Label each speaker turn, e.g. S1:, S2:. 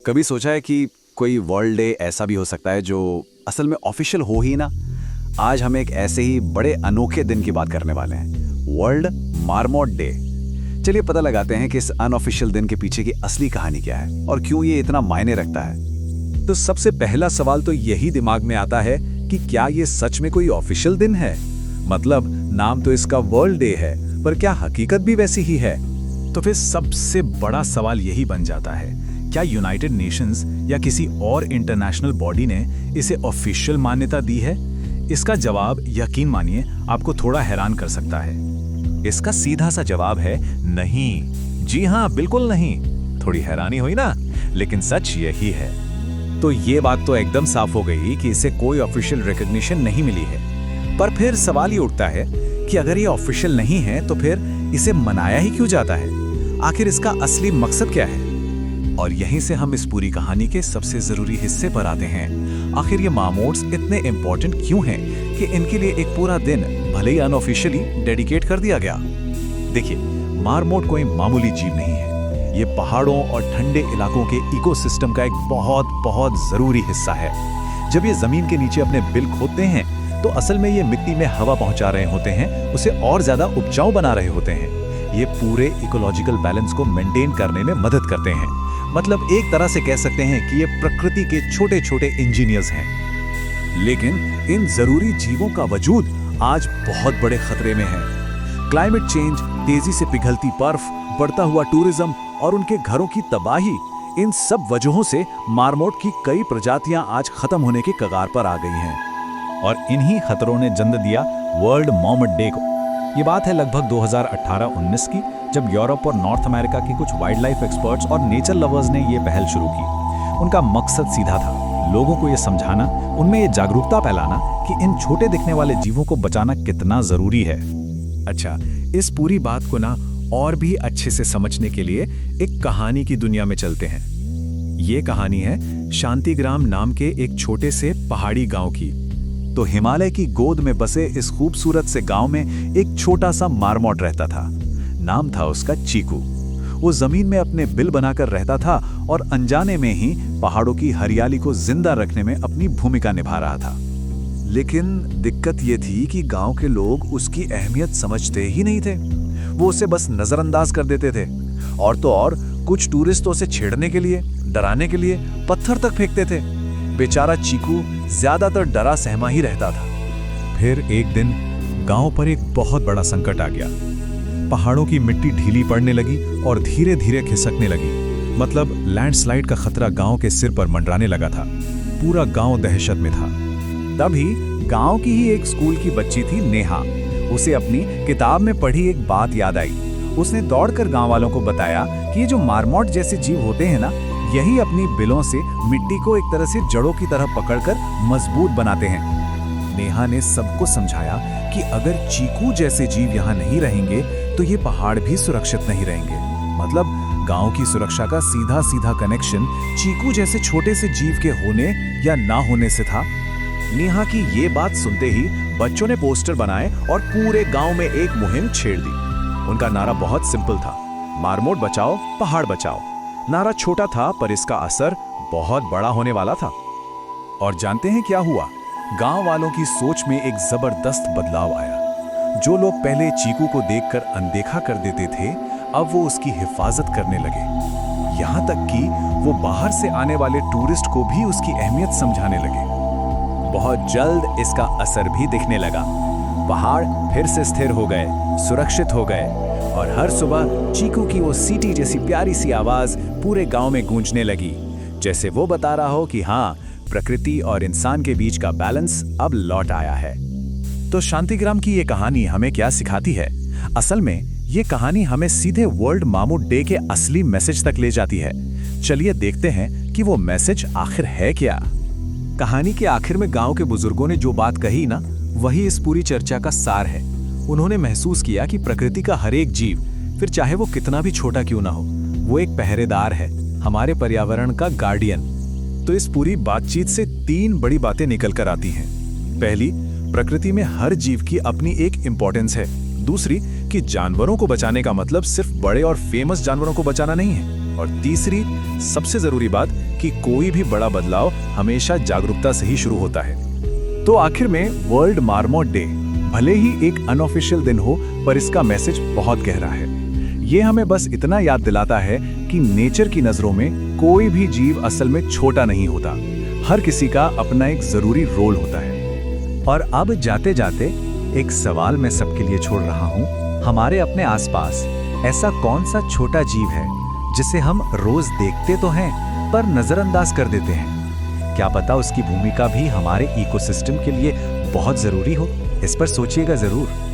S1: कभी सोचा है कि कोई वर्ल्ड डे ऐसा भी हो सकता है जो असल में ऑफिशियल हो ही ना। आज हम एक ऐसे ही बड़े अनोखे दिन की बात करने वाले हैं, वर्ल्ड मार्मोट डे। चलिए पता लगाते हैं कि इस अनऑफिशियल दिन के पीछे की असली कहानी क्या है और क्यों ये इतना मायने रखता है।
S2: तो सबसे पहला सवाल तो यही दिमाग में आता है कि क्या ये सच में कोई ऑफिशियल दिन है। मतलब नाम तो इसका वर्ल्ड डे है, पर क्या हकीकत भी वैसी ही है।
S3: तो फिर सबसे बड़ा सवाल यही बन जाता है, क्या यूनाइटेड नेशंस या किसी और इंटरनेशनल बॉडी ने इसे ऑफिशियल मान्यता दी है? इसका जवाब यकीन मानिए आपको थोड़ा हैरान कर सकता है।
S4: इसका सीधा सा जवाब है नहीं। जी हाँ, बिल्कुल नहीं। थोड़ी हैरानी हुई ना, लेकिन सच यही है।
S2: तो ये बात तो एकदम साफ हो गई कि इसे कोई ऑफिशियल रिकॉग्निशन नहीं मिली है। पर फिर सवाल ये उठता है कि अगर ये ऑफिशियल नहीं है तो फिर इसे मनाया ही क्यों जाता है? आखिर इसका असली मकसद क्या है?
S4: और यहीं से हम इस पूरी कहानी के सबसे जरूरी हिस्से पर आते हैं। आखिर ये मार्मोट्स इतने इम्पोर्टेंट क्यों हैं कि इनके लिए एक पूरा दिन, भले ही अनऑफिशियली, डेडिकेट कर दिया गया। देखिए, मार्मोट कोई मामूली जीव नहीं है। ये पहाड़ों और ठंडे इलाकों के इकोसिस्टम का एक बहुत बहुत जरूरी हिस्सा है। जब ये जमीन के नीचे अपने बिल खोदते हैं तो असल में ये मिट्टी में हवा पहुंचा रहे होते हैं, उसे और ज्यादा उपजाऊ बना रहे होते हैं। ये पूरे इकोलॉजिकल बैलेंस को मेंटेन करने में मदद करते हैं। मतलब एक तरह से कह सकते हैं कि ये प्रकृति के छोटे छोटे इंजीनियर्स हैं।
S2: लेकिन इन जरूरी जीवों का वजूद आज बहुत बड़े खतरे में है। क्लाइमेट चेंज, तेजी से पिघलती बर्फ, बढ़ता हुआ टूरिज्म और उनके घरों की तबाही, इन सब वजहों से मार्मोट की कई प्रजातियां आज खत्म होने के कगार पर आ गई हैं।
S3: और इन्हीं खतरों ने जन्म दिया वर्ल्ड मार्मोट डे को। ये बात है लगभग 2018-19 की, जब यूरोप और नॉर्थ अमेरिका के कुछ वाइल्ड लाइफ एक्सपर्ट्स और नेचर लवर्स ने ये पहल शुरू की। उनका मकसद सीधा था, लोगों को ये समझाना, उनमें ये जागरूकता फैलाना कि इन छोटे दिखने वाले जीवों को बचाना कितना जरूरी है।
S5: अच्छा, इस पूरी बात को ना और भी अच्छे से समझने के लिए एक कहानी की दुनिया में चलते हैं। ये कहानी है शांतिग्राम नाम के एक छोटे से पहाड़ी गांव की।
S1: तो हिमालय की गोद में बसे इस खूबसूरत से गांव में एक छोटा सा मार्मोट रहता था। नाम था उसका चीकू। वो जमीन में अपने बिल बनाकर रहता था और अनजाने में ही पहाड़ों की हरियाली को जिंदा रखने में अपनी भूमिका निभा रहा था। लेकिन दिक्कत ये थी कि गांव के लोग उसकी अहमियत समझते ही नहीं थे। वो उसे बस नजरअंदाज कर देते थे, और तो और कुछ टूरिस्टों से छेड़ने के लिए, डराने के लिए पत्थर तक फेंकते थे। बेचारा चीकू ज्यादातर डरा सहमा ही रहता था।
S3: फिर एक दिन गांव पर एक बहुत बड़ा संकट आ गया। पहाड़ों की मिट्टी ढीली पड़ने लगी और धीरे धीरे खिसकने लगी। मतलब लैंडस्लाइड का खतरा गांव के सिर पर मंडराने लगा था। पूरा गांव दहशत में था।
S2: तभी गांव की ही एक स्कूल की बच्ची थी नेहा। उसे अपनी किताब में पढ़ी एक बात याद आई। उसने दौड़कर गांव वालों को बताया कि ये जो मार्मोट जैसे जीव होते हैं ना, यही अपनी बिलों से मिट्टी को एक तरह से जड़ों की तरह पकड़कर मजबूत बनाते हैं। नेहा ने सबको समझाया कि अगर चीकू जैसे जीव यहाँ नहीं रहेंगे तो ये पहाड़ भी सुरक्षित नहीं रहेंगे। मतलब गांव की सुरक्षा का सीधा सीधा कनेक्शन चीकू जैसे छोटे से जीव के होने या ना होने से था।
S5: नेहा की ये बात सुनते ही बच्चों ने पोस्टर बनाए और पूरे गांव में एक मुहिम छेड़ दी। उनका नारा बहुत सिंपल था, मार्मोट बचाओ, पहाड़ बचाओ। नारा छोटा था पर इसका असर बहुत बड़ा होने वाला था।
S2: और जानते हैं क्या हुआ? गांव वालों की सोच में एक जबरदस्त बदलाव आया। जो लोग पहले चीकू को देखकर अनदेखा कर देते थे, अब वो उसकी हिफाजत करने लगे। यहाँ तक कि वो बाहर से आने वाले टूरिस्ट को भी उसकी अहमियत समझाने लगे। बहुत जल्द इसका असर भी दिखने लगा। पहाड़ फिर से स्थिर हो गए, सुरक्षित हो गए, और हर सुबह चीकू की वो सीटी जैसी प्यारी सी आवाज पूरे गांव में गूंजने लगी, जैसे वो बता रहा हो कि हाँ, प्रकृति और इंसान के बीच का बैलेंस अब लौट आया है। तो शांतिग्राम की ये कहानी हमें क्या सिखाती है? असल में ये कहानी हमें सीधे वर्ल्ड मार्मोट डे के असली मैसेज तक ले जाती है। चलिए देखते हैं कि वो मैसेज आखिर है क्या। कहानी के आखिर में गांव के बुजुर्गों ने जो बात कही ना, वही इस पूरी चर्चा का सार है। उन्होंने महसूस किया कि प्रकृति का हर एक जीव, फिर चाहे वो कितना भी छोटा क्यों ना हो, वो एक पहरेदार है, हमारे पर्यावरण का गार्डियन। तो इस पूरी बातचीत से 3 बड़ी बातें निकल कर आती हैं। पहली, प्रकृति में हर जीव की अपनी एक इंपॉर्टेंस है। दूसरी, कि जानवरों को बचाने का मतलब सिर्फ बड़े और फेमस जानवरों को बचाना नहीं है।
S5: और तीसरी सबसे जरूरी बात कि कोई भी बड़ा बदलाव हमेशा जागरूकता से ही शुरू होता है। तो आखिर में वर्ल्ड मार्मोट डे भले ही एक अनऑफिशियल दिन हो, पर इसका मैसेज बहुत गहरा है। ये हमें बस इतना याद दिलाता है कि नेचर की नजरों में कोई भी जीव असल में छोटा नहीं होता। हर किसी का अपना एक जरूरी रोल होता है।
S1: और अब जाते जाते एक सवाल मैं सबके लिए छोड़ रहा हूँ। हमारे अपने आसपास ऐसा कौन सा छोटा जीव है जिसे हम रोज देखते तो हैं पर नजरअंदाज कर देते हैं? क्या पता उसकी भूमिका भी हमारे इकोसिस्टम के लिए बहुत जरूरी हो। इस पर सोचिएगा जरूर।